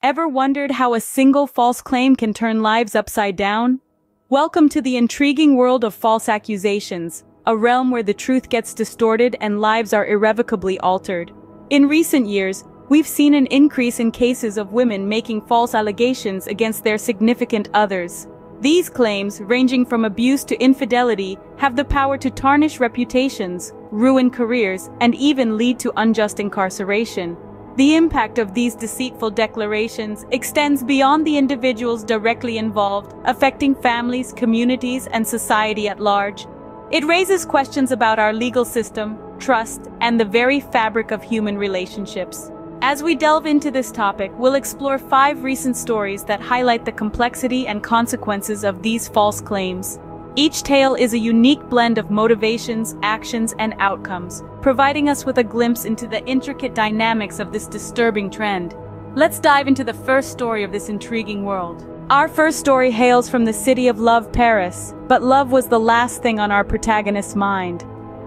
Ever wondered how a single false claim can turn lives upside down? Welcome to the intriguing world of false accusations, a realm where the truth gets distorted and lives are irrevocably altered. In recent years, we've seen an increase in cases of women making false allegations against their significant others. These claims, ranging from abuse to infidelity, have the power to tarnish reputations, ruin careers, and even lead to unjust incarceration. The impact of these deceitful declarations extends beyond the individuals directly involved, affecting families, communities, and society at large. It raises questions about our legal system, trust, and the very fabric of human relationships. As we delve into this topic, we'll explore 5 recent stories that highlight the complexity and consequences of these false claims. Each tale is a unique blend of motivations, actions, and outcomes, providing us with a glimpse into the intricate dynamics of this disturbing trend. Let's dive into the first story of this intriguing world. Our first story hails from the city of love, Paris, but love was the last thing on our protagonist's mind.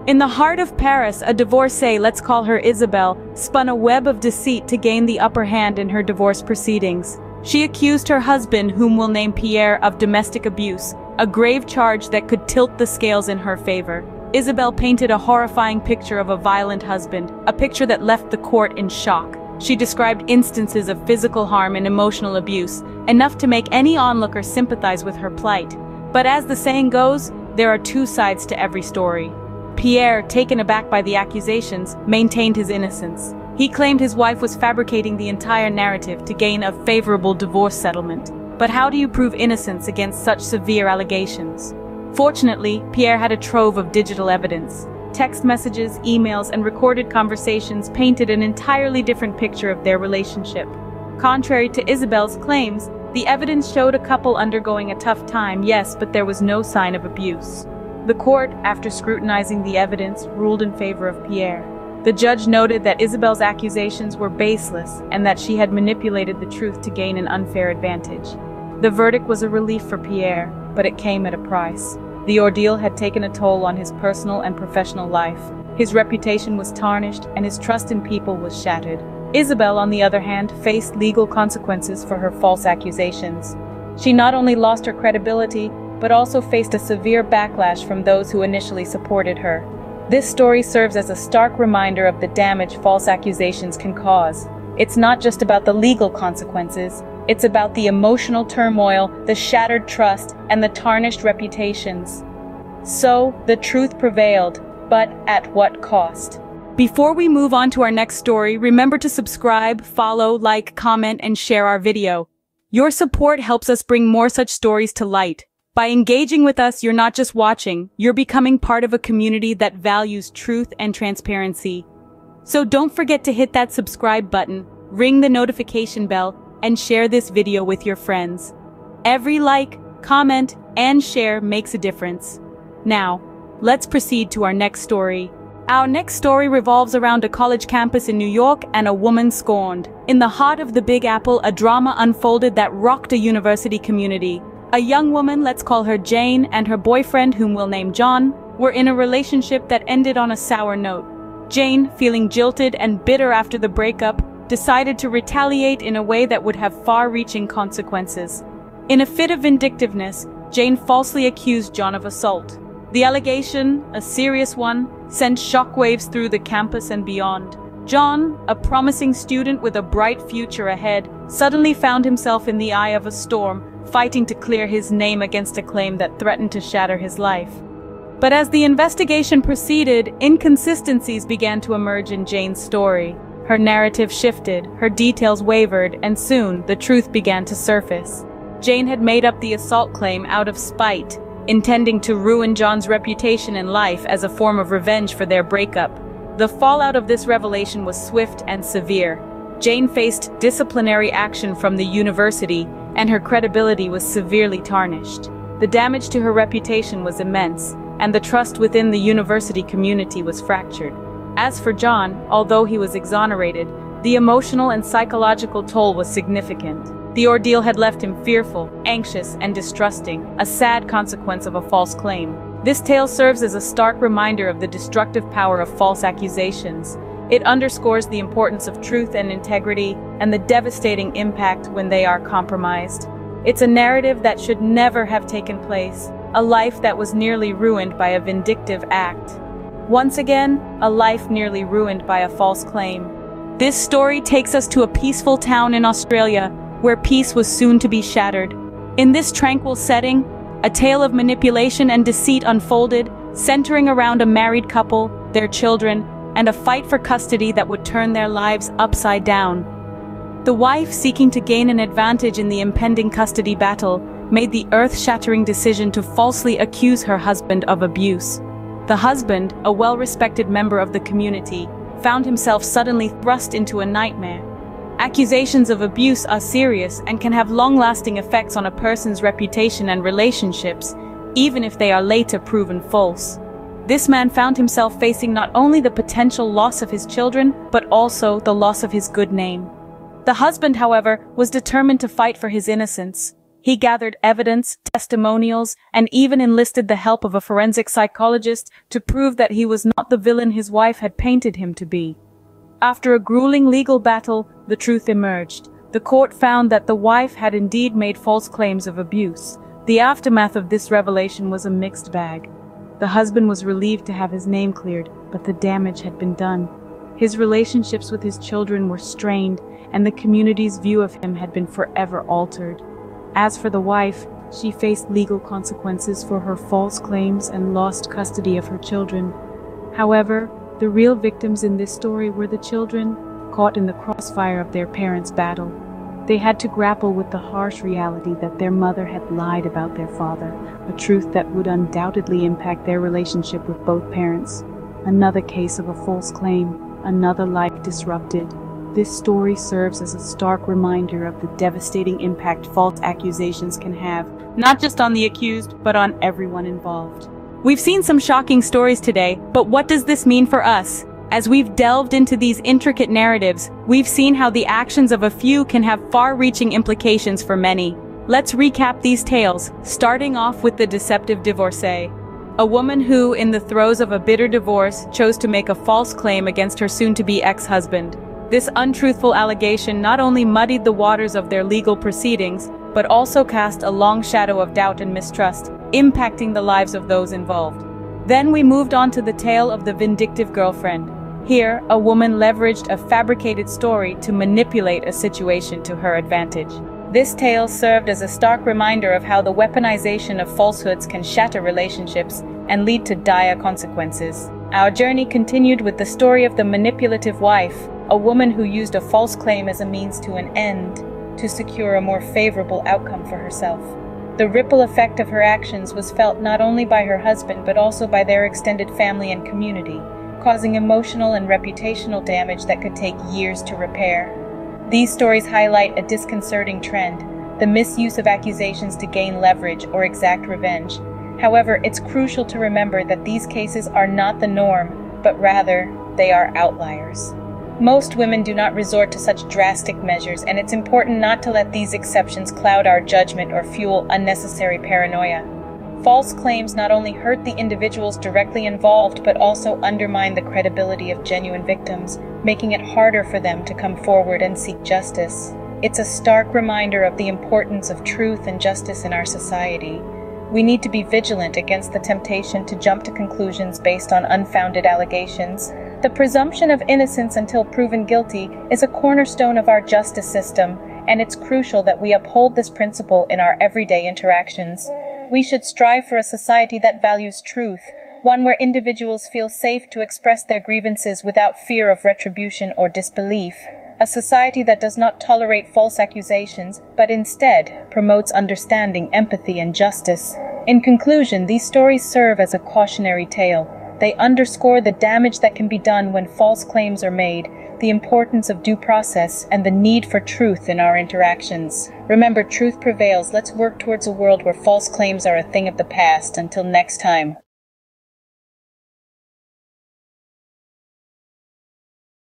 In the heart of Paris, a divorcee, let's call her Isabelle, spun a web of deceit to gain the upper hand in her divorce proceedings. She accused her husband, whom we'll name Pierre, of domestic abuse, a grave charge that could tilt the scales in her favor. Isabelle painted a horrifying picture of a violent husband, a picture that left the court in shock. She described instances of physical harm and emotional abuse, enough to make any onlooker sympathize with her plight. But as the saying goes, there are 2 sides to every story. Pierre, taken aback by the accusations, maintained his innocence. He claimed his wife was fabricating the entire narrative to gain a favorable divorce settlement. But how do you prove innocence against such severe allegations? Fortunately, Pierre had a trove of digital evidence. Text messages, emails, and recorded conversations painted an entirely different picture of their relationship. Contrary to Isabelle's claims, the evidence showed a couple undergoing a tough time, yes, but there was no sign of abuse. The court, after scrutinizing the evidence, ruled in favor of Pierre. The judge noted that Isabelle's accusations were baseless and that she had manipulated the truth to gain an unfair advantage. The verdict was a relief for Pierre, but it came at a price. The ordeal had taken a toll on his personal and professional life. His reputation was tarnished and his trust in people was shattered. Isabelle, on the other hand, faced legal consequences for her false accusations. She not only lost her credibility, but also faced a severe backlash from those who initially supported her. This story serves as a stark reminder of the damage false accusations can cause. It's not just about the legal consequences, it's about the emotional turmoil, the shattered trust, and the tarnished reputations. So, the truth prevailed, but at what cost? Before we move on to our next story, remember to subscribe, follow, like, comment, and share our video. Your support helps us bring more such stories to light. By engaging with us, you're not just watching, you're becoming part of a community that values truth and transparency. So don't forget to hit that subscribe button, ring the notification bell, and share this video with your friends. Every like, comment, and share makes a difference. Now, let's proceed to our next story. Our next story revolves around a college campus in New York and a woman scorned. In the heart of the Big Apple, a drama unfolded that rocked a university community. A young woman, let's call her Jane, and her boyfriend, whom we'll name John, were in a relationship that ended on a sour note. Jane, feeling jilted and bitter after the breakup, decided to retaliate in a way that would have far-reaching consequences. In a fit of vindictiveness, Jane falsely accused John of assault. The allegation, a serious one, sent shockwaves through the campus and beyond. John, a promising student with a bright future ahead, suddenly found himself in the eye of a storm, fighting to clear his name against a claim that threatened to shatter his life. But as the investigation proceeded, inconsistencies began to emerge in Jane's story. Her narrative shifted, her details wavered, and soon the truth began to surface. Jane had made up the assault claim out of spite, intending to ruin John's reputation in life as a form of revenge for their breakup. The fallout of this revelation was swift and severe. Jane faced disciplinary action from the university, and her credibility was severely tarnished. The damage to her reputation was immense, and the trust within the university community was fractured. As for John, although he was exonerated, the emotional and psychological toll was significant. The ordeal had left him fearful, anxious, and distrusting, a sad consequence of a false claim. This tale serves as a stark reminder of the destructive power of false accusations. It underscores the importance of truth and integrity and the devastating impact when they are compromised. It's a narrative that should never have taken place, a life that was nearly ruined by a vindictive act. Once again, a life nearly ruined by a false claim. This story takes us to a peaceful town in Australia, where peace was soon to be shattered. In this tranquil setting, a tale of manipulation and deceit unfolded, centering around a married couple, their children, and a fight for custody that would turn their lives upside down. The wife, seeking to gain an advantage in the impending custody battle, made the earth-shattering decision to falsely accuse her husband of abuse. The husband, a well-respected member of the community, found himself suddenly thrust into a nightmare. Accusations of abuse are serious and can have long-lasting effects on a person's reputation and relationships, even if they are later proven false. This man found himself facing not only the potential loss of his children, but also the loss of his good name. The husband, however, was determined to fight for his innocence. He gathered evidence, testimonials, and even enlisted the help of a forensic psychologist to prove that he was not the villain his wife had painted him to be. After a grueling legal battle, the truth emerged. The court found that the wife had indeed made false claims of abuse. The aftermath of this revelation was a mixed bag. The husband was relieved to have his name cleared, but the damage had been done. His relationships with his children were strained, and the community's view of him had been forever altered. As for the wife, she faced legal consequences for her false claims and lost custody of her children. However, the real victims in this story were the children, caught in the crossfire of their parents' battle. They had to grapple with the harsh reality that their mother had lied about their father, a truth that would undoubtedly impact their relationship with both parents. Another case of a false claim, another life disrupted. This story serves as a stark reminder of the devastating impact false accusations can have, not just on the accused, but on everyone involved. We've seen some shocking stories today, but what does this mean for us? As we've delved into these intricate narratives, we've seen how the actions of a few can have far-reaching implications for many. Let's recap these tales, starting off with the deceptive divorcee. A woman who, in the throes of a bitter divorce, chose to make a false claim against her soon-to-be ex-husband. This untruthful allegation not only muddied the waters of their legal proceedings, but also cast a long shadow of doubt and mistrust, impacting the lives of those involved. Then we moved on to the tale of the vindictive girlfriend. Here, a woman leveraged a fabricated story to manipulate a situation to her advantage. This tale served as a stark reminder of how the weaponization of falsehoods can shatter relationships and lead to dire consequences. Our journey continued with the story of the manipulative wife, a woman who used a false claim as a means to an end, to secure a more favorable outcome for herself. The ripple effect of her actions was felt not only by her husband but also by their extended family and community, causing emotional and reputational damage that could take years to repair. These stories highlight a disconcerting trend, the misuse of accusations to gain leverage or exact revenge. However, it's crucial to remember that these cases are not the norm, but rather, they are outliers. Most women do not resort to such drastic measures, and it's important not to let these exceptions cloud our judgment or fuel unnecessary paranoia. False claims not only hurt the individuals directly involved, but also undermine the credibility of genuine victims, making it harder for them to come forward and seek justice. It's a stark reminder of the importance of truth and justice in our society. We need to be vigilant against the temptation to jump to conclusions based on unfounded allegations. The presumption of innocence until proven guilty is a cornerstone of our justice system, and it's crucial that we uphold this principle in our everyday interactions. We should strive for a society that values truth, one where individuals feel safe to express their grievances without fear of retribution or disbelief. A society that does not tolerate false accusations, but instead promotes understanding, empathy, and justice. In conclusion, these stories serve as a cautionary tale. They underscore the damage that can be done when false claims are made, the importance of due process, and the need for truth in our interactions. Remember, truth prevails. Let's work towards a world where false claims are a thing of the past. Until next time.